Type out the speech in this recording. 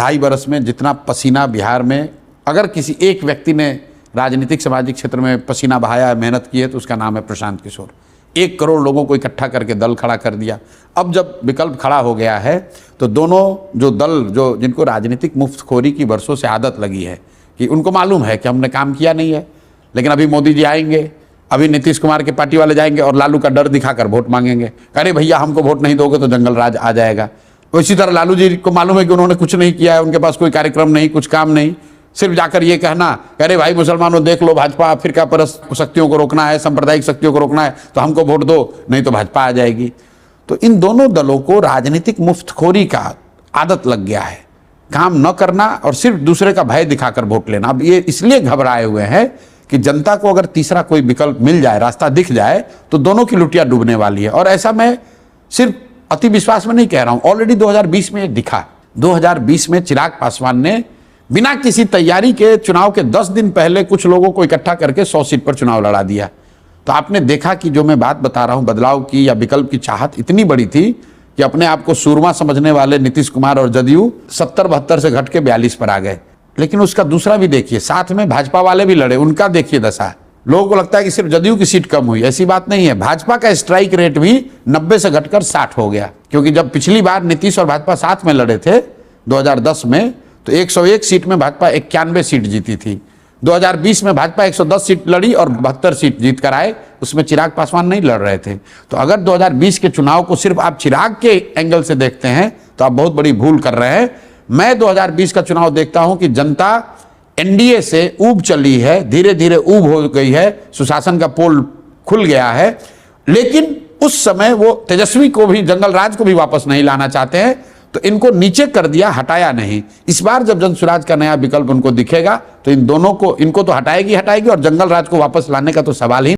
2.5 बरस में जितना पसीना बिहार में अगर किसी एक व्यक्ति ने राजनीतिक सामाजिक क्षेत्र में पसीना बहाया, मेहनत की है, तो उसका नाम है प्रशांत किशोर। 1 करोड़ लोगों को इकट्ठा करके दल खड़ा कर दिया। अब जब विकल्प खड़ा हो गया है तो दोनों जो दल जो जिनको राजनीतिक मुफ्तखोरी की वर्षों से आदत लगी है कि उनको मालूम है कि हमने काम किया नहीं है, लेकिन अभी मोदी जी आएंगे, अभी नीतीश कुमार के पार्टी वाले जाएंगे और लालू का डर दिखाकर वोट मांगेंगे। अरे भैया हमको वोट नहीं दोगे तो जंगल राज आ जाएगा। इसी तरह लालू जी को मालूम है कि उन्होंने कुछ नहीं किया है, उनके पास कोई कार्यक्रम नहीं, कुछ काम नहीं, सिर्फ जाकर ये कहना अरे भाई मुसलमानों देख लो भाजपा फिरका परस्त शक्तियों को रोकना है, सांप्रदायिक शक्तियों को रोकना है, तो हमको वोट दो नहीं तो भाजपा आ जाएगी। तो इन दोनों दलों को राजनीतिक मुफ्तखोरी का आदत लग गया है, काम न करना और सिर्फ दूसरे का भय दिखाकर वोट लेना। अब ये इसलिए घबराए हुए हैं कि जनता को अगर तीसरा कोई विकल्प मिल जाए, रास्ता दिख जाए, तो दोनों की लुटिया डूबने वाली है। और ऐसा मैं सिर्फ अति विश्वास में नहीं कह रहा हूं, ऑलरेडी 2020 में दिखा। 2020 में चिराग पासवान ने बिना किसी तैयारी के चुनाव के 10 दिन पहले कुछ लोगों को इकट्ठा करके 100 सीट पर चुनाव लड़ा दिया। तो आपने देखा कि जो मैं बात बता रहा हूं बदलाव की या विकल्प की चाहत इतनी बड़ी थी कि अपने आप को सूरमा समझने वाले नीतीश कुमार और जदयू 70-72 से घट के 42 पर आ गए। लेकिन उसका दूसरा भी देखिए, साथ में भाजपा वाले भी लड़े, उनका देखिए दशा। लोगों को लगता है कि सिर्फ जदयू की सीट कम हुई, ऐसी बात नहीं है। भाजपा का स्ट्राइक रेट भी 90 से घटकर 60 हो गया, क्योंकि जब पिछली बार नीतीश और भाजपा साथ में लड़े थे 2010 में, तो 101 सीट में भाजपा 91 सीट जीती थी। 2020 में भाजपा 110 सीट लड़ी और 72 सीट जीत कर आए, उसमें चिराग पासवान नहीं लड़ रहे थे। तो अगर 2020 के चुनाव को सिर्फ आप चिराग के एंगल से देखते हैं तो आप बहुत बड़ी भूल कर रहे हैं। मैं 2020 का चुनाव देखता हूं कि जनता एनडीए से ऊब चली है, धीरे धीरे ऊब हो गई है, सुशासन का पोल खुल गया है, लेकिन उस समय वो तेजस्वी को भी, जंगल राज को भी वापस नहीं लाना चाहते हैं, तो इनको नीचे कर दिया, हटाया नहीं। इस बार जब जनसुराज का नया विकल्प उनको दिखेगा तो इन दोनों को, इनको तो हटाएगी और जंगल राज को वापस लाने का तो सवाल ही